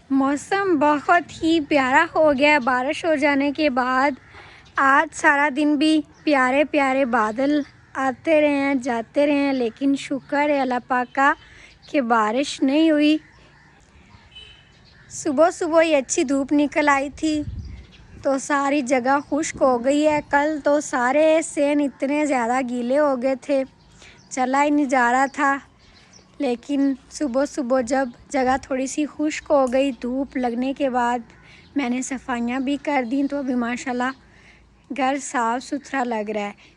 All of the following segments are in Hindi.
मौसम बहुत ही प्यारा हो गया। बारिश हो जाने के बाद आज सारा दिन भी प्यारे प्यारे बादल आते रहे हैं जाते रहे हैं, लेकिन शुक्र है अल्लाह पाक का कि बारिश नहीं हुई। सुबह सुबह ही अच्छी धूप निकल आई थी तो सारी जगह खुश्क हो गई है। कल तो सारे सेन इतने ज़्यादा गीले हो गए थे, चला ही नहीं जा रहा था। लेकिन सुबह सुबह जब जगह थोड़ी सी खुश्क हो गई धूप लगने के बाद मैंने सफाइयाँ भी कर दी, तो अभी माशाल्लाह घर साफ़ सुथरा लग रहा है।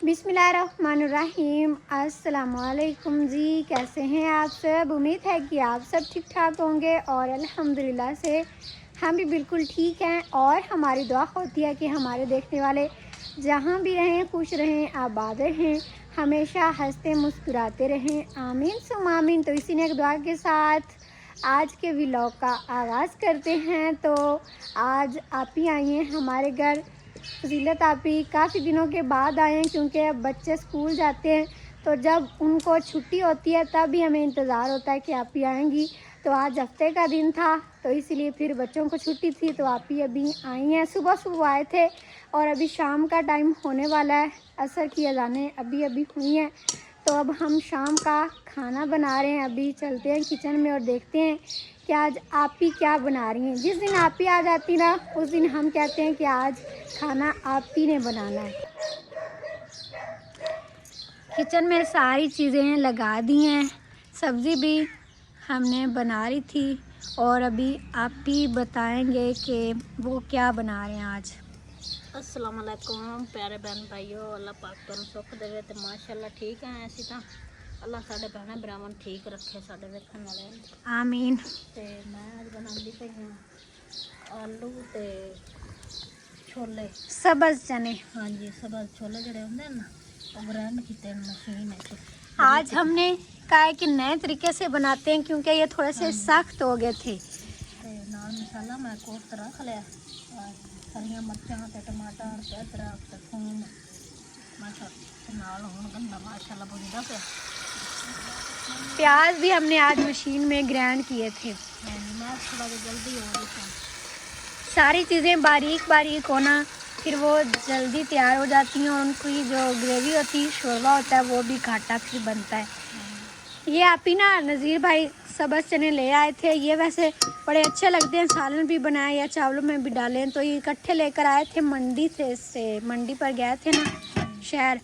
बिस्मिल्लाहिर्रहमानिर्रहीम। अस्सलामुअलैकुम जी, कैसे हैं आप सब? उम्मीद है कि आप सब ठीक ठाक होंगे और अल्हम्दुलिल्लाह से हम भी बिल्कुल ठीक हैं। और हमारी दुआ होती है कि हमारे देखने वाले जहाँ भी रहें खुश रहें, आबाद रहें, हमेशा हंसते मुस्कुराते रहें। आमीन सुम आमीन। तो इसी ने एक दुआ के साथ आज के व्लॉग का आगाज़ करते हैं। तो आज आप ही आई हैं हमारे घर। फजीलत आपी काफ़ी दिनों के बाद आए हैं क्योंकि अब बच्चे स्कूल जाते हैं, तो जब उनको छुट्टी होती है तब भी हमें इंतज़ार होता है कि आप ही आएंगी। तो आज हफ्ते का दिन था तो इसलिए फिर बच्चों को छुट्टी थी तो आप ही अभी आई हैं। सुबह सुबह आए थे और अभी शाम का टाइम होने वाला है, असर की अज़ानें अभी अभी हुई हैं। तो अब हम शाम का खाना बना रहे हैं। अभी चलते हैं किचन में और देखते हैं कि आज आप ही क्या बना रही हैं। जिस दिन आप ही आ जाती ना उस दिन हम कहते हैं कि आज खाना आप ही ने बनाना है। किचन में सारी चीज़ें लगा दी हैं, सब्ज़ी भी हमने बना रही थी और अभी आप ही बताएंगे कि वो क्या बना रहे हैं आज। अस्सलाम वालेकुम प्यारे बहन भाइयों, अल्लाह पाक तुहानू सुख देवे ते माशाअल्लाह ठीक है। ऐसी तो अल्लाह साडे भैन भरावां ठीक रखे, साडे वेखण वाले आमीन। ते मैं आज बनांदी पई हां आलू ते छोले, सबज चने। हाँ जी, सबज छोले जड़े होंदे ना वो ग्राइंड कीते मशीन है। आज हमने कहा है कि नए तरीके से बनाते हैं क्योंकि ये थोड़े से सख्त हो गए थे। ते नाल मसाला मैं कोट रख लिया, हरियां मिर्चां ते टमाटर ते अदरक ते थूम माशाअल्लाह नाल होण गंदा माशाअल्लाह भुनदा पिया। प्याज भी हमने आज मशीन में ग्राइंड किए थे। मैं थोड़ा जल्दी हो गई था। सारी चीज़ें बारीक बारीक होना फिर वो जल्दी तैयार हो जाती हैं और उनकी जो ग्रेवी होती है शोरबा होता है वो भी घाटा फिर बनता है। ये आप ही ना नज़ीर भाई सबज चने ले आए थे। ये वैसे बड़े अच्छे लगते हैं, सालन भी बनाए या चावलों में भी डालें। तो ये इकट्ठे लेकर आए थे मंडी से मंडी पर गए थे ना शहर,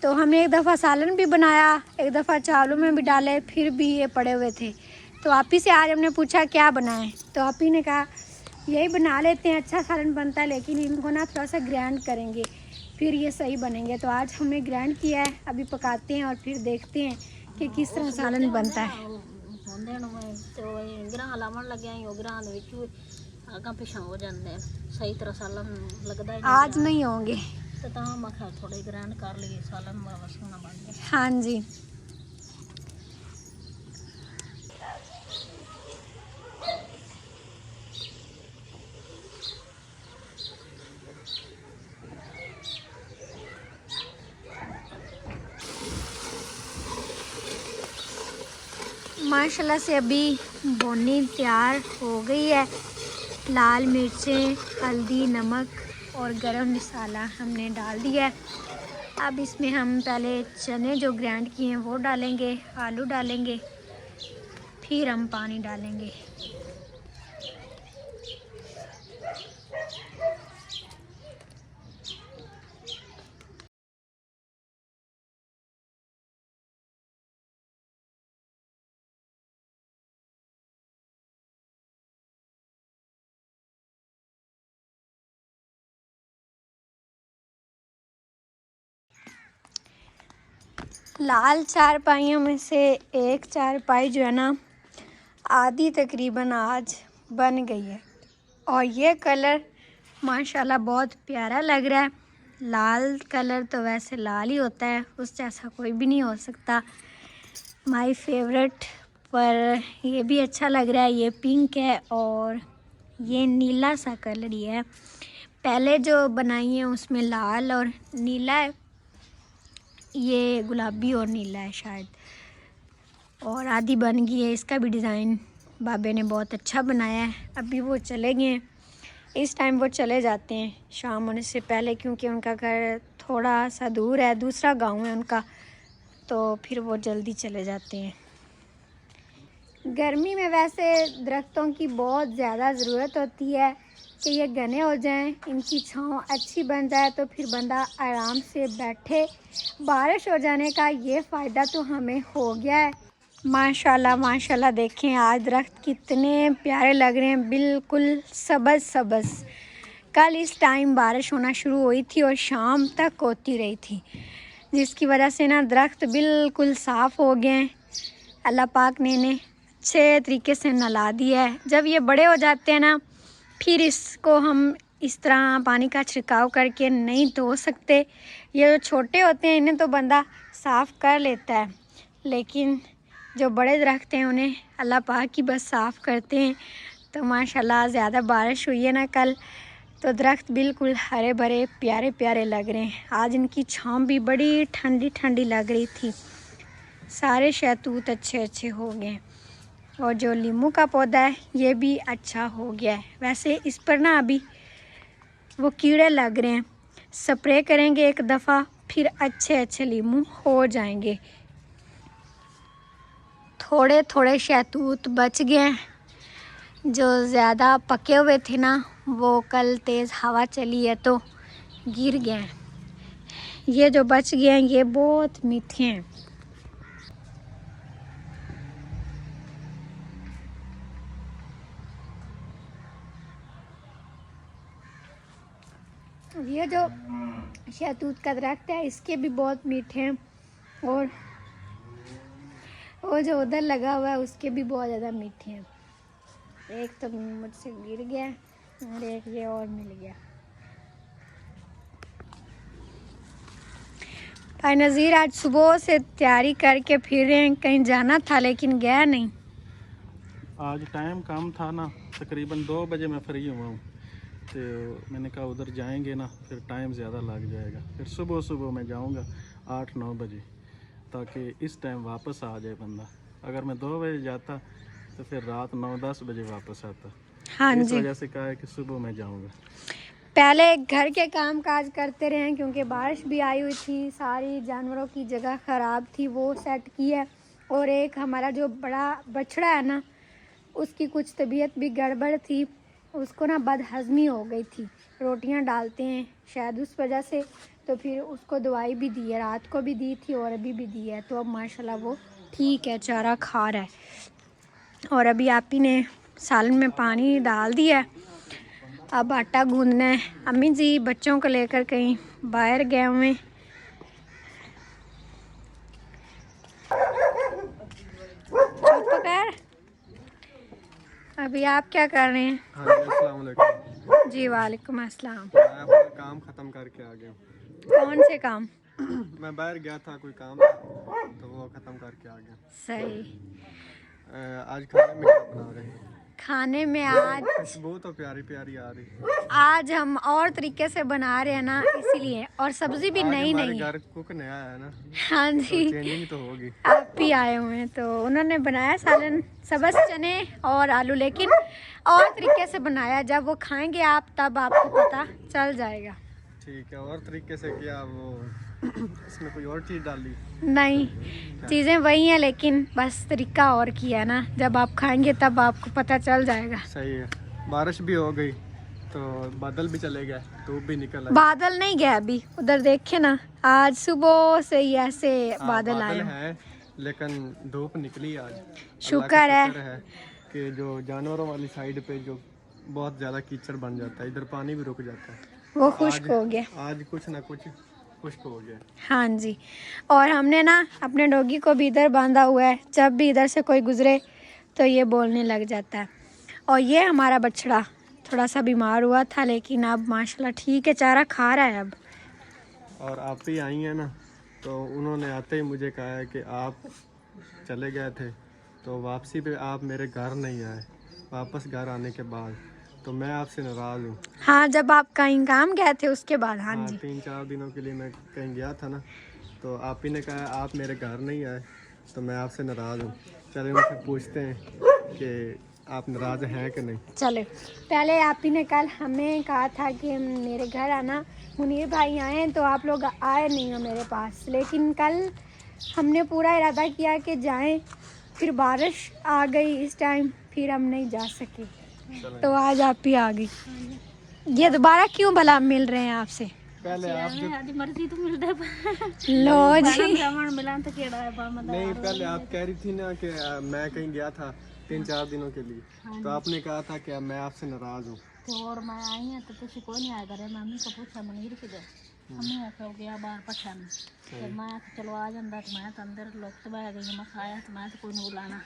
तो हमने एक दफ़ा सालन भी बनाया, एक दफ़ा चावलों में भी डाले, फिर भी ये पड़े हुए थे। तो आप ही से आज हमने पूछा क्या बनाएं, तो आप ही ने कहा यही बना लेते हैं, अच्छा सालन बनता है लेकिन इनको ना थोड़ा सा ग्राइंड करेंगे फिर ये सही बनेंगे। तो आज हमने ग्राइंड किया है, अभी पकाते हैं और फिर देखते हैं कि किस तरह सालन बनता है। होंदे न ते ग्रां लावण लग्या ही ग्रां दे विच आगा पिछा हो जांदे सही तरह सालन लगदा ही आज नहीं होंगे ते तां मैं खा थोड़े ग्राइंड कर लिए सालन वाला सोना बन गया। हाँ जी। माशाल्लाह से अभी भुनी तैयार हो गई है। लाल मिर्चें, हल्दी, नमक और गरम मसाला हमने डाल दिया है। अब इसमें हम पहले चने जो ग्राइंड किए हैं वो डालेंगे, आलू डालेंगे, फिर हम पानी डालेंगे। लाल चारपाइयों में से एक चारपाई जो है ना आधी तकरीबन आज बन गई है और ये कलर माशाल्लाह बहुत प्यारा लग रहा है। लाल कलर तो वैसे लाल ही होता है, उस जैसा कोई भी नहीं हो सकता। माय फेवरेट, पर ये भी अच्छा लग रहा है। ये पिंक है और ये नीला सा कलर ही है। पहले जो बनाई है उसमें लाल और नीला है, ये गुलाबी और नीला है शायद। और आधी बन गई है, इसका भी डिज़ाइन बाबे ने बहुत अच्छा बनाया है। अभी वो चले गए हैं, इस टाइम वो चले जाते हैं शाम होने से पहले, क्योंकि उनका घर थोड़ा सा दूर है, दूसरा गांव है उनका, तो फिर वो जल्दी चले जाते हैं। गर्मी में वैसे दरख्तों की बहुत ज़्यादा ज़रूरत होती है कि ये घने हो जाएं, इनकी छांव अच्छी बन जाए तो फिर बंदा आराम से बैठे। बारिश हो जाने का ये फ़ायदा तो हमें हो गया है। माशाल्लाह माशाल्लाह, देखें आज दरख्त कितने प्यारे लग रहे हैं, बिल्कुल सब्ज़ सब्ज़। कल इस टाइम बारिश होना शुरू हुई थी और शाम तक होती रही थी, जिसकी वजह से ना दरख्त बिल्कुल साफ़ हो गए हैं। अल्लाह पाक ने इन्हें अच्छे तरीके से नला दिया है। जब ये बड़े हो जाते हैं ना, फिर इसको हम इस तरह पानी का छिड़काव करके नहीं धो सकते। ये जो छोटे होते हैं इन्हें तो बंदा साफ़ कर लेता है, लेकिन जो बड़े दरख्त हैं उन्हें अल्लाह पाक ही बस साफ़ करते हैं। तो माशाल्लाह ज़्यादा बारिश हुई है ना कल, तो दरख्त बिल्कुल हरे भरे प्यारे प्यारे लग रहे हैं। आज इनकी छाँव भी बड़ी ठंडी ठंडी लग रही थी। सारे शहतूत अच्छे अच्छे हो गए, और जो लीमू का पौधा है ये भी अच्छा हो गया है। वैसे इस पर ना अभी वो कीड़े लग रहे हैं, स्प्रे करेंगे एक दफ़ा फिर अच्छे अच्छे लीमू हो जाएंगे। थोड़े थोड़े शहतूत बच गए हैं, जो ज़्यादा पके हुए थे ना वो कल तेज़ हवा चली है तो गिर गए हैं। ये जो बच गए हैं ये बहुत मीठे हैं। ये जो शहतूत का दरख्त है इसके भी बहुत मीठे हैं, और वो जो उधर लगा हुआ है उसके भी बहुत ज़्यादा मीठे हैं। एक तो मुझसे गिर गया और एक ये और मिल गया। भाई नज़ीर आज सुबह से तैयारी करके फिर रहे हैं, कहीं जाना था लेकिन गया नहीं। आज टाइम कम था ना, तकरीबन 2 बजे मैं फ्री हुआ हूँ, तो मैंने कहा उधर जाएंगे ना फिर टाइम ज़्यादा लग जाएगा। फिर सुबह सुबह मैं जाऊँगा 8-9 बजे, ताकि इस टाइम वापस आ जाए बंदा। अगर मैं 2 बजे जाता तो फिर रात 9-10 बजे वापस आता। हाँ इस जी, वजह से कहा है कि सुबह मैं जाऊँगा। पहले घर के काम काज करते रहे, क्योंकि बारिश भी आई हुई थी, सारी जानवरों की जगह ख़राब थी वो सेट की है। और एक हमारा जो बड़ा बछड़ा है ना उसकी कुछ तबीयत भी गड़बड़ थी, उसको ना बदहज़मी हो गई थी, रोटियां डालते हैं शायद उस वजह से। तो फिर उसको दवाई भी दी है, रात को भी दी थी और अभी भी दी है, तो अब माशाल्लाह वो ठीक है, चारा खा रहा है। और अभी आप ही ने सालन में पानी डाल दिया है, अब आटा गूंदना है। अम्मी जी बच्चों को लेकर कहीं बाहर गए हुए। चुप कर। अभी आप क्या कर रहे हैं? हाँ जी, अस्सलाम वालेकुम। जी वालेकुम अस्सलाम। मैं अपना काम ख़त्म करके आ गया हूँ। कौन से काम? मैं बाहर गया था, कोई काम था तो वो ख़त्म करके आ गया। सही। आज खाने में क्या बना रहे हैं? खाने में आज खुशबू तो प्यारी प्यारी आ रही। आज हम और तरीके से बना रहे हैं ना, इसीलिए, और सब्जी भी आज नई हमारे नई है। घर कुक नया है ना, हाँ तो जी, चेंजिंग तो होगी। आप भी आए हुए हैं तो उन्होंने बनाया सालन सब्ज़ चने और आलू, लेकिन और तरीके से बनाया। जब वो खाएंगे आप तब आपको पता चल जाएगा। ठीक है, और तरीके से किया वो इसमें कोई और चीज़ डाली? नहीं, चीज़ें वही हैं लेकिन बस तरीका और किया ना, जब आप खाएंगे तब आपको पता चल जाएगा। सही है। बारिश भी हो गई तो बादल भी चले गए, धूप भी निकल आई। बादल नहीं गया अभी, उधर देखे ना, आज सुबह से ही ऐसे हाँ, बादल आए हैं। है लेकिन धूप निकली आज। शुक्र अल्लाह का है। है कि जो जानवरों वाली साइड पे जो बहुत ज़्यादा कीचड़ बन जाता है, इधर पानी भी रुक जाता है, वो खुश्क हो गया। आज कुछ ना कुछ खुश्क हो गया। हाँ जी, और हमने ना अपने डॉगी को भी इधर बांधा हुआ है, जब भी इधर से कोई गुजरे तो ये बोलने लग जाता है। और ये हमारा बछड़ा थोड़ा सा बीमार हुआ था, लेकिन अब माशाल्लाह ठीक है, चारा खा रहा है अब। और आप ही आई हैं ना, तो उन्होंने आते ही मुझे कहा है कि आप चले गए थे तो वापसी पे आप मेरे घर नहीं आए। वापस घर आने के बाद तो मैं आपसे नाराज़ हूँ। हाँ, जब आप कहीं काम गए थे उसके बाद। हाँ जी, 3-4 दिनों के लिए मैं कहीं गया था ना, तो आप ही ने कहा आप मेरे घर नहीं आए तो मैं आपसे नाराज़ हूँ। चले उनसे पूछते हैं कि आप नाराज़ हैं कि नहीं? चले, पहले आप ही ने कल हमें कहा था कि मेरे घर आना, मुनीर भाई आए हैं, तो आप लोग आए नहीं हो मेरे पास। लेकिन कल हमने पूरा इरादा किया कि जाएं, फिर बारिश आ गई इस टाइम, फिर हम नहीं जा सके। तो आज आप ही आ गई। ये दोबारा क्यों भला मिल रहे हैं आपसे? पहले आप जब आदि मर्जी तो मिलता है लो जी, ब्राह्मण मिला तो केड़ा है पामद नहीं, पहले आप कह रही थी ना कि मैं कहीं गया था 3-4 दिनों के लिए, तो आपने कहा था कि मैं आपसे नाराज़ हूँ। तो और मैं आई है तो तुझे कोई नहीं आया करे। मम्मी को पूछा मुनीर किधर, मम्मी आके हो गया बाहर पठान। तो मैं आके चलो आ जाता, तो मैं तो अंदर लोग तो बह गई, मैं खाया तो मैं तो कोई नहीं बुलाना।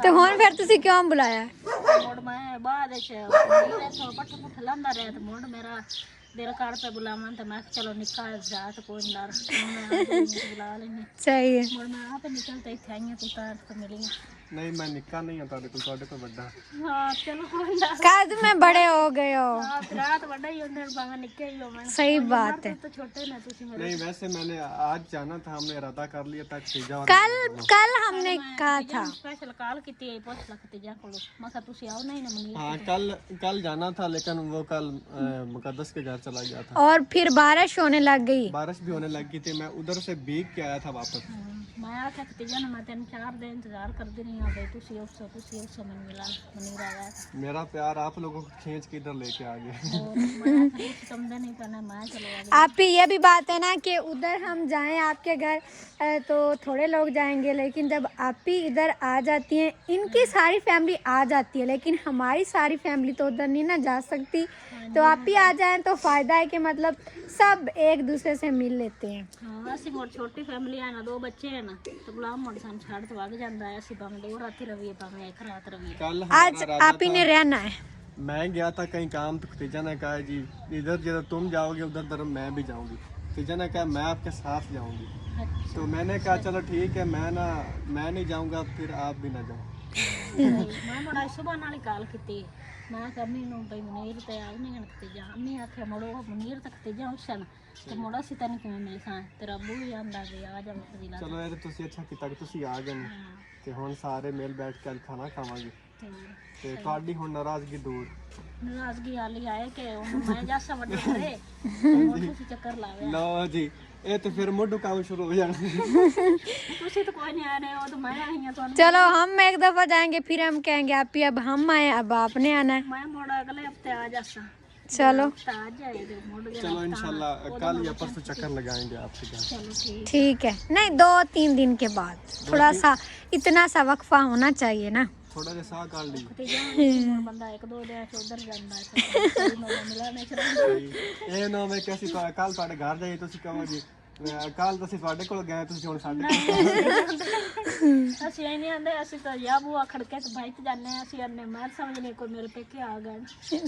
तो हुन फिर तुसी क्यों बुलाया? मोड़ मैं बाद तो पट्ठ पुट्ठ लांदा रहा, तो मोड़ मेरा दिल कर पे बुलावन, तो मैं चलो निका जा तो कोई डर बुला लेने। सही है। मोड़ मैं आप निकलते इतने आई तो तार तो मिली। नहीं, मैं निक्का नहीं हूँ, ਤੁਹਾਡੇ ਤੋਂ ਵੱਡਾ। हाँ चलो कोई डर। कद में बड़े हो गए हो। आप रात बड़ा ही होंगे, बाबा निके ही हो मैं। सही बात है। तो छोटे ना तुसी मेरे। नहीं, वैसे मैंने आज जाना था, हमने इरादा कर लिया था कि पिज्जा कल हमने कहा था। स्पेशल कॉल की थी, पूछ लगती जा को मसा तुसी आओ नहीं ना मुनीर। हाँ, कल जाना था, लेकिन वो कल मुकद्दस के घर चला गया था। और फिर बारिश होने लग गई। बारिश भी होने लगी थी, मैं उधर से भीग के आया था वापस। मैं आख्या कि जाना, मैं 3-4 दिन इंतजार कर दी रही हूं भाई, तुसी उससे मन मिला मुनीर आ गया। मेरा प्यार आप लोगों को खींच के इधर लेके आ गया। और मैं खरीद समझे नहीं करना, मैं चलो आ गई। आप ही ये भी बात है ना कि उधर हम जाएं आपके घर तो थोड़े लोग जाएंगे, लेकिन जब आप ही इधर आ जाती हैं, इनकी सारी फैमिली आ जाती है, लेकिन हमारी सारी फैमिली तो उधर नहीं ना जा सकती। तो आप ही आ जाएं तो फ़ायदा है कि मतलब सब एक दूसरे से मिल लेते हैं। हाँ, असि मोर छोटी फैमिली है ना, 2 बच्चे हैं ना, तो गुलाम मोड़ सन छाड़ तो आगे जाता है। असि भाਵੇਂ 2 रात रविए, भाਵੇਂ 1 रात रविए। कल आज आप ही ने रहना है। मैं गया था कहीं काम, तो खतीजा ने कहा जी इधर जिधर तुम जाओगे उधर मैं भी जाऊंगी। खतीजा ने कहा मैं आपके साथ जाऊंगी। तो मैंने कहा चलो ठीक है, मैं नहीं जाऊंगा, फिर आप भी ना जाओ। मैं बड़ा सुबह नाल कॉल की, मैं कमी नु भाई मुनीर ते आ नहीं खते जा। अम्मी आखे मोड़ो मुनीर तक ते जा उसन, तो मोड़ा सी तन किवें मिल सा, तेरा अब्बू भी आंदा गई आ जा फजीला। चलो ये तो तुसी अच्छा किता कि तुसी आ गए ने, ते हुन सारे मिल बैठ के खाना खावांगे, ते ਤੁਹਾਡੀ ਹੁਣ ਨਾਰਾਜ਼ਗੀ ਦੂਰ। नाराजगी आली आए कि मैं जासा वड्डे करे तुसी चक्कर लावे। लो जी, ये तो फिर मुड्ढ काम शुरू हो जाना। तुसी तो कोई नहीं आ रहे हो, तो मैं आई हूं। तो चलो हम एक दफ़ा जाएंगे, फिर हम कहेंगे आप ही अब हम आए, अब आपने आना है। मैं मोड़ा अगले हफ्ते आ जासा। चलो आ जाए तो मोड़ गया। चलो इंशाल्लाह कल या परसों चक्कर लगाएंगे आपके घर। चलो ठीक। ठीक है, नहीं 2-3 दिन के बाद, थोड़ा सा इतना सा वक्फा होना चाहिए ना। थोड़ा सा साह काट ली। ते जा बंदा 1-2 दिन से उधर जांदा है, तो मैं मिला नहीं चला। ਇਹ ਨਾ ਮੈਂ ਕਿਹਾ ਸੀ ਕੱਲ ਤੁਹਾਡੇ ਘਰ ਜਾਈਏ, ਤੁਸੀਂ ਕਹੋ ਜੀ ਕੱਲ ਤੁਸੀਂ ਤੁਹਾਡੇ ਕੋਲ ਗਏ, ਤੁਸੀਂ ਹੁਣ ਸਾਡੇ ਅਸੀਂ ਨਹੀਂ ਆਂਦੇ, ਅਸੀਂ ਤਾਂ ਯਾ ਬੂਆ ਖੜਕੇ ਤੇ ਭਾਈ ਤੇ ਜਾਂਦੇ ਆ। ਅਸੀਂ ਅੰਨੇ ਮਾਰ ਸਮਝਨੇ ਕੋਈ ਮੇਰੇ पेके आ गए।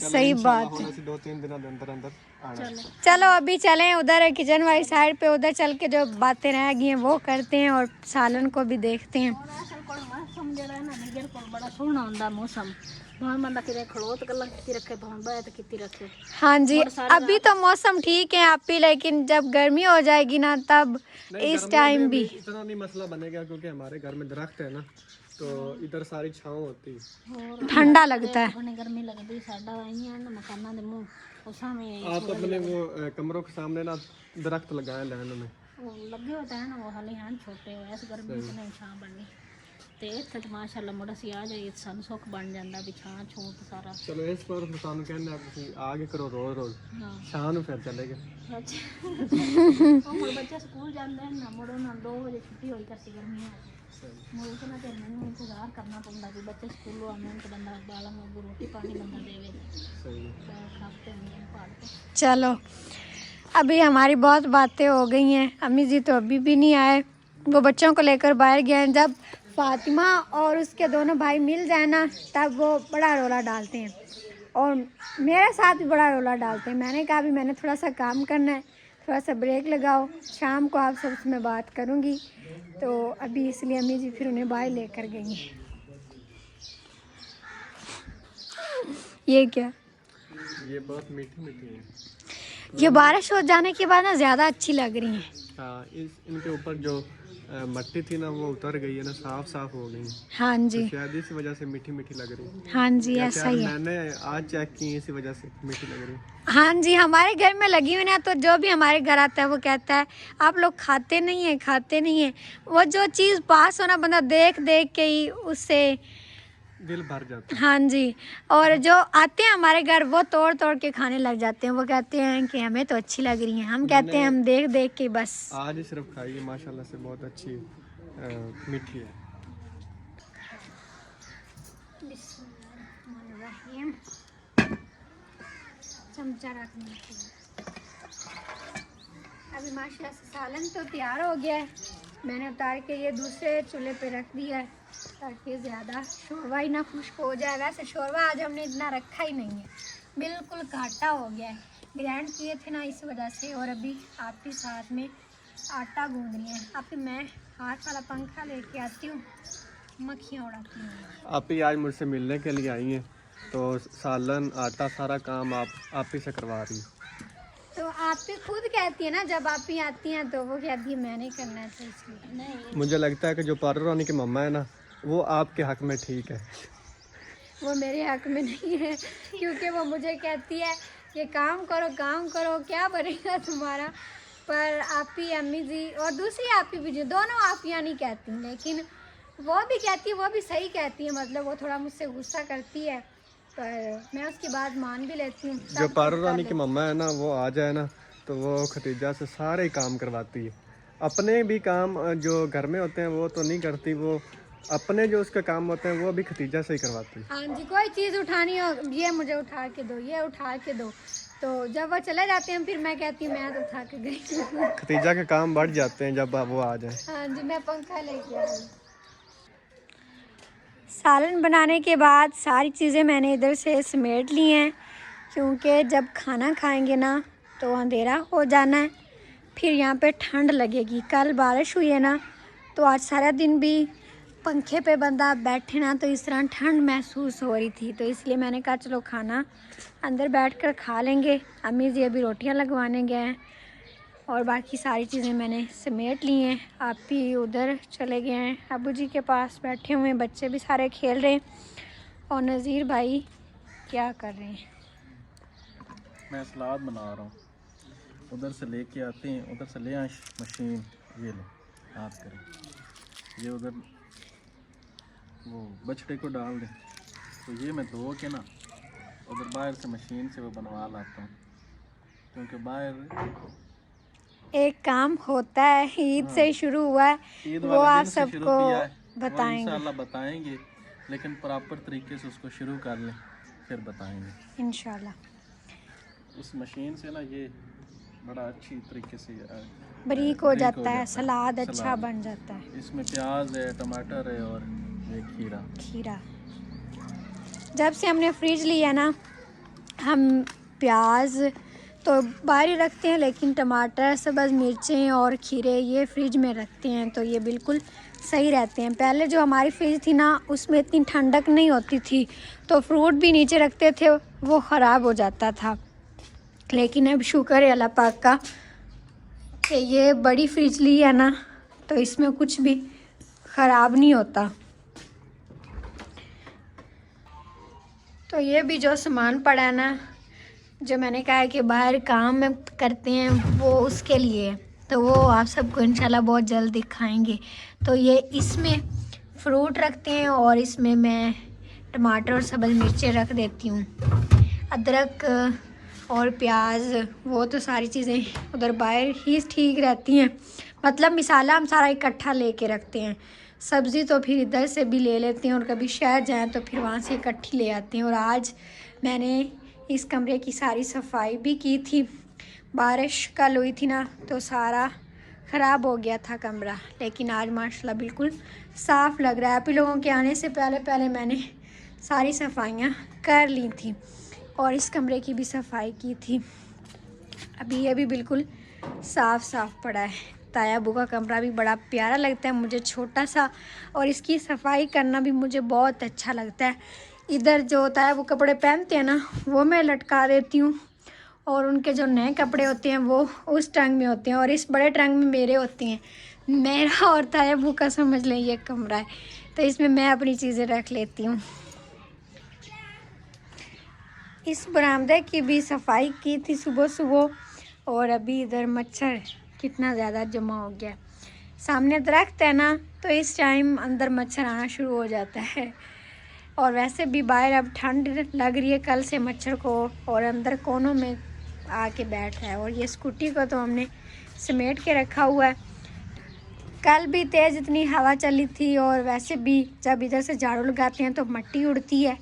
सही बात है। ਹੁਣ ਅਸੀਂ 2-3 ਦਿਨਾਂ ਦੇ ਅੰਦਰ ਅੰਦਰ ਆਣਾ। चलो अभी चलें उधर किचन वाली साइड पे, उधर चल के जो बातें रह गई हैं वो करते हैं और सालन को भी देखते हैं। और असल कोल मौसम जेड़ा है ना, निगर कोल बड़ा सोहना हुंदा मौसम। भाਵੇਂ बंदा किते खड़ोत गल्ला की रखे, भाਵੇਂ बैठ की रखे। हाँ जी, अभी तो मौसम ठीक है आप ही, लेकिन जब गर्मी हो जाएगी ना तब इस टाइम भी इतना नहीं मसला बनेगा, क्योंकि हमारे घर में दरख्त है ना, तो इधर सारी छांव होती है, और ठंडा लगता है। बड़ी गर्मी लगदी। साडा आईयां ना मकानां दे मुंह और सामने आप अपने वो कमरों के सामने ना दरख्त लगाए लैंड में। वो लगे होते हैं ना, वो हाले हैं छोटे, इस गर्मी च नहीं छां बननी। ਤੇ ਇੱਥੇ ਤਾਂ ਮਾਸ਼ਾਅੱਲਾ ਮੁੰਡਾ ਸੀ ਆ ਜਾਏ, ਸਾਨੂੰ ਸੁੱਖ ਬਣ ਜਾਂਦਾ ਵੀ ਛਾਂ ਛੂਤ ਸਾਰਾ। ਚਲੋ ਇਸ ਵਾਰ ਤੁਹਾਨੂੰ ਕਹਿੰਦੇ ਆ ਤੁਸੀਂ ਆ ਕੇ ਕਰੋ ਰੋਜ਼ ਹਾਂ ਸ਼ਾਮ ਨੂੰ ਫਿਰ ਚੱਲੇ ਗਏ। ਉਹ ਮੁੰਡੇ ਬੱਚੇ ਸਕੂਲ ਜਾਂਦੇ ਹਨ ਨਾ, ਮੁੰਡੇ ਨਾਲ 2 ਵਜੇ ਛੁੱਟੀ ਹੋਈ ਕਰਦੀ ਗਰਮੀਆਂ ਮੁੰਡੇ ਤੋਂ ਨਾ ਤੇ ਮੈਨੂੰ ਇੰਤਜ਼ਾਰ ਕਰਨਾ ਪੈਂਦਾ ਵੀ ਬੱਚੇ ਸਕੂਲੋਂ ਆਉਣ ਤੇ ਬੰਦਾ ਬਾਲਾਂ ਨੂੰ ਰੋਟੀ ਪਾਣੀ ਬੰਦਾ ਦੇਵੇ। सही ਖਾਤੇ ਹੁੰਦੇ ਪਹਾੜ ਤੇ। चलो अभी हमारी बहुत बातें हो गई हैं। अम्मी जी तो अभी भी नहीं आए, वो बच्चों को लेकर बाहर गए हैं। जब फातिमा और उसके दोनों भाई मिल जाए ना, तब वो बड़ा रोला डालते हैं और मेरे साथ भी बड़ा रोला डालते हैं। मैंने कहा भी मैंने थोड़ा सा काम करना है, थोड़ा सा ब्रेक लगाओ, शाम को आप सबसे मैं बात करूँगी। तो अभी इसलिए अम्मी जी फिर उन्हें बाहर लेकर गई हैं। ये क्या, ये बहुत मीठी मीठी है। ये बारिश हो जाने के बाद ना ज़्यादा अच्छी लग रही हैं। हाँ, इनके ऊपर जो मट्टी थी ना वो उतर गई है ना, साफ साफ हो गई। हाँ तो जी, शायद इस वजह से मीठी मीठी लग रही है। हाँ जी, या ऐसा शायद ही है। मैंने आज चेक की इसी वजह से मीठी लग रही है। हाँ जी, हमारे घर में लगी हुई ना, तो जो भी हमारे घर आता है वो कहता है आप लोग खाते नहीं है, खाते नहीं है। वो जो चीज़ पास होना, बंदा देख देख के ही उससे, दिल भर जाता है। हाँ जी। और जो आते हैं हमारे घर वो तोड़ तोड़ के खाने लग जाते हैं। वो कहते हैं कि हमें तो अच्छी लग रही हैं, हम कहते हैं हम देख देख के बस। आज ही सिर्फ खाई है, माशाल्लाह से बहुत अच्छी मीठी है। बिस्मिल्लाहिर्रहमानिर्रहीम। चमचा रखने के लिए अभी माशाल्लाह से सालन तो तैयार हो गया है। मैंने उतार के ये दूसरे चूल्हे पे रख दिया है ताकि ज़्यादा शोरबा ही ना खुश्क हो जाए। वैसे शोरबा आज हमने इतना रखा ही नहीं है, बिल्कुल घाटा हो गया है। ग्राइंड किए थे ना इस वजह से। और अभी आपके साथ में आटा गूंद रही है। अभी मैं हाथ वाला पंखा लेके आती हूँ, मक्खियाँ उड़ाती हूँ। आप ही आज मुझसे मिलने के लिए आई हैं, तो सालन आटा सारा काम आप ही से करवा रही हैं। तो आप भी खुद कहती है ना, जब आप ही आती हैं तो वो कहती है मैंने करना है, तो इसलिए नहीं मुझे लगता है कि जो पारो रानी की मम्मा है ना, वो आपके हक में ठीक है। वो मेरे हक में नहीं है, क्योंकि वो मुझे कहती है कि काम करो, क्या बनेगा तुम्हारा। पर आप ही अम्मी जी और दूसरी आप ही भी जो दोनों आप यहाँ नहीं कहती, लेकिन वो भी कहती है, वो भी सही कहती है। मतलब वो थोड़ा मुझसे गुस्सा करती है पर मैं उसकी बात मान भी लेती हूँ। जो पारो रानी की मम्मा है ना, वो आ जाए ना तो वो खतीजा से सारे काम करवाती है। अपने भी काम जो घर में होते हैं वो तो नहीं करती, वो अपने जो उसके काम होते हैं वो भी खतीजा से ही करवाती है। हाँ जी, कोई चीज़ उठानी हो, ये मुझे उठा के दो, ये उठा के दो। तो जब वो चले जाते हैं फिर मैं कहती हूँ मैं तो उठा के गई। खतीजा के काम बढ़ जाते हैं जब वो आ जाए। हाँ जी, मैं पंखा लेके आई। सालन बनाने के बाद सारी चीज़ें मैंने इधर से समेट ली हैं, क्योंकि जब खाना खाएंगे ना तो अंधेरा हो जाना है, फिर यहाँ पे ठंड लगेगी। कल बारिश हुई है ना, तो आज सारा दिन भी पंखे पे बंदा बैठे ना तो इस तरह ठंड महसूस हो रही थी। तो इसलिए मैंने कहा चलो खाना अंदर बैठकर खा लेंगे। अम्मी जी अभी रोटियां लगवाने गए हैं और बाकी सारी चीज़ें मैंने समेट ली हैं। आप भी उधर चले गए हैं, अबू जी के पास बैठे हुए हैं, बच्चे भी सारे खेल रहे हैं। और नज़ीर भाई क्या कर रहे हैं? मैं सलाद बना रहा हूँ। उधर से लेके आते हैं, उधर से ले आए मशीन, ये लो हाथ करें, ये उधर वो बछड़े को डाल दें। तो ये मैं धो के ना उधर बाहर से मशीन से वो बनवा लाता हूँ, क्योंकि बाहर एक काम होता है, ईद से ही शुरू हुआ है, ईद वो वाले आप दिन से शुरू सबको किया है। वो बताएंगे इंशाल्लाह बताएंगे, लेकिन प्रॉपर तरीके से उसको शुरू कर लें फिर बताएंगे इंशाल्लाह। उस मशीन से ना। ये बड़ा अच्छी तरीके से बारीक हो जाता है, सलाद अच्छा सलाद। बन जाता है। इसमें प्याज है, टमाटर है और ये खीरा। जब से हमने फ्रिज लिया ना, हम प्याज तो बाहर ही रखते हैं, लेकिन टमाटर, सब्ज़ मिर्चें और खीरे ये फ्रिज में रखते हैं, तो ये बिल्कुल सही रहते हैं। पहले जो हमारी फ्रिज थी ना, उसमें इतनी ठंडक नहीं होती थी, तो फ्रूट भी नीचे रखते थे वो ख़राब हो जाता था। लेकिन अब शुक्र है अल्लाह पाक का कि ये बड़ी फ्रिज ली है ना, तो इसमें कुछ भी ख़राब नहीं होता। तो ये भी जो सामान पड़ा है ना, जो मैंने कहा है कि बाहर काम में करते हैं, वो उसके लिए, तो वो आप सबको इंशाल्लाह बहुत जल्द दिखाएंगे। तो ये इसमें फ्रूट रखते हैं और इसमें मैं टमाटर और सब्ज़ मिर्चें रख देती हूँ, अदरक और प्याज, वो तो सारी चीज़ें उधर बाहर ही ठीक रहती हैं। मतलब मिसाला हम सारा इकट्ठा लेके रखते हैं, सब्ज़ी तो फिर इधर से भी ले लेते हैं और कभी शहर जाएं तो फिर वहाँ से इकट्ठी ले आते हैं। और आज मैंने इस कमरे की सारी सफाई भी की थी। बारिश कल हुई थी ना, तो सारा ख़राब हो गया था कमरा, लेकिन आज माशाल्लाह बिल्कुल साफ़ लग रहा है। आप ही लोगों के आने से पहले मैंने सारी सफाइयाँ कर ली थी और इस कमरे की भी सफाई की थी। अभी ये भी बिल्कुल साफ़ पड़ा है। ताया अबू का कमरा भी बड़ा प्यारा लगता है मुझे, छोटा सा, और इसकी सफाई करना भी मुझे बहुत अच्छा लगता है। इधर जो होता है वो कपड़े पहनते हैं ना, वो मैं लटका देती हूँ, और उनके जो नए कपड़े होते हैं वो उस ट्रंक में होते हैं, और इस बड़े ट्रंक में मेरे होते हैं। मेरा और तायबू का समझ लें ये कमरा है, तो इसमें मैं अपनी चीज़ें रख लेती हूँ। इस बरामदे की भी सफाई की थी सुबह सुबह, और अभी इधर मच्छर कितना ज़्यादा जमा हो गया। सामने दरख्त है ना, तो इस टाइम अंदर मच्छर आना शुरू हो जाता है। और वैसे भी बाहर अब ठंड लग रही है कल से मच्छर को, और अंदर कोनों में आके बैठ रहा है। और ये स्कूटी को तो हमने समेट के रखा हुआ है। कल भी तेज़ इतनी हवा चली थी, और वैसे भी जब इधर से झाड़ू लगाते हैं तो मिट्टी उड़ती है।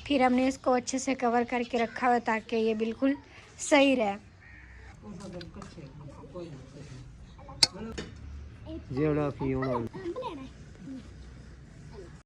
फिर हमने इसको अच्छे से कवर करके रखा हुआ ताकि ये बिल्कुल सही रहे। जेड़ा पी होना